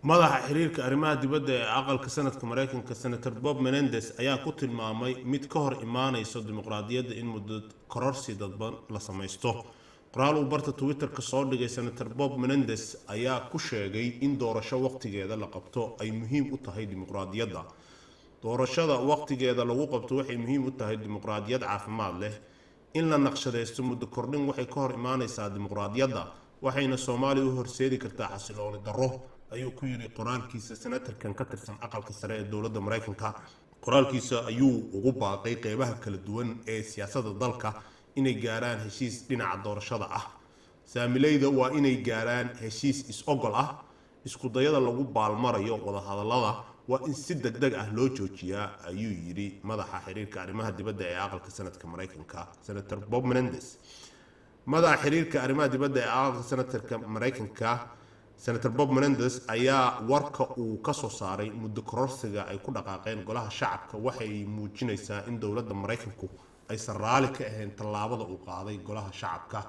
madaxa xiriirka arrimaha dibadda ee aqalka sanadka Mareykanka Senator Bob Menendez ayaa ku tilmaamay mid ka hor imaanayso dimuqraadiyadda in muddo kororsi dadban la samaysto. qoraal uu barta Twitter ka soo dhigay Senator Bob Menendez ayaa ku sheegay in doorasho waqtigeeda la qabto ay muhiim u tahay dimuqraadiyadda. doorashada waqtigeeda lagu qabto waxay muhiim u tahay dimuqraadiyad caafimaad leh. in la naqshadaysto muddo kordhin waxay ka hor imaanaysaa dimuqraadiyadda waxayna Soomaaliya u horseedi kartaa xasilooni darro ayuu ku yiri qoraalkiisa senatarkan ka tirsan aqalka sare ee dowladda Mareykanka. qoraalkiisa ayuu ugu baaqay qeybaha kala duwan ee siyaasadda dalka inay gaaraan heshiis dhinaca doorashada ah. saamileyda waa inay gaaraan heshiis is-ogol ah. isku dayada lagu baalmarayo wada hadallada waa in si degdeg ah loo joojiyaa ayuu yiri madaxa xiriirka arrimaha dibadda ee aqalka sanadka Mareykanka Senator Bob Menendez. madaxa xiriirka arrimaha dibadda ee aqalka sanadka Mareykanka Senator Bob Menendez ayaa warka uu ka soo saaray muddo kororsiga ay ku dhaqaaqeen golaha shacabka waxay muujinaysaa in dowladda Mareykanku aysan raali ka ahayn tallaabada uu qaaday golaha shacabka.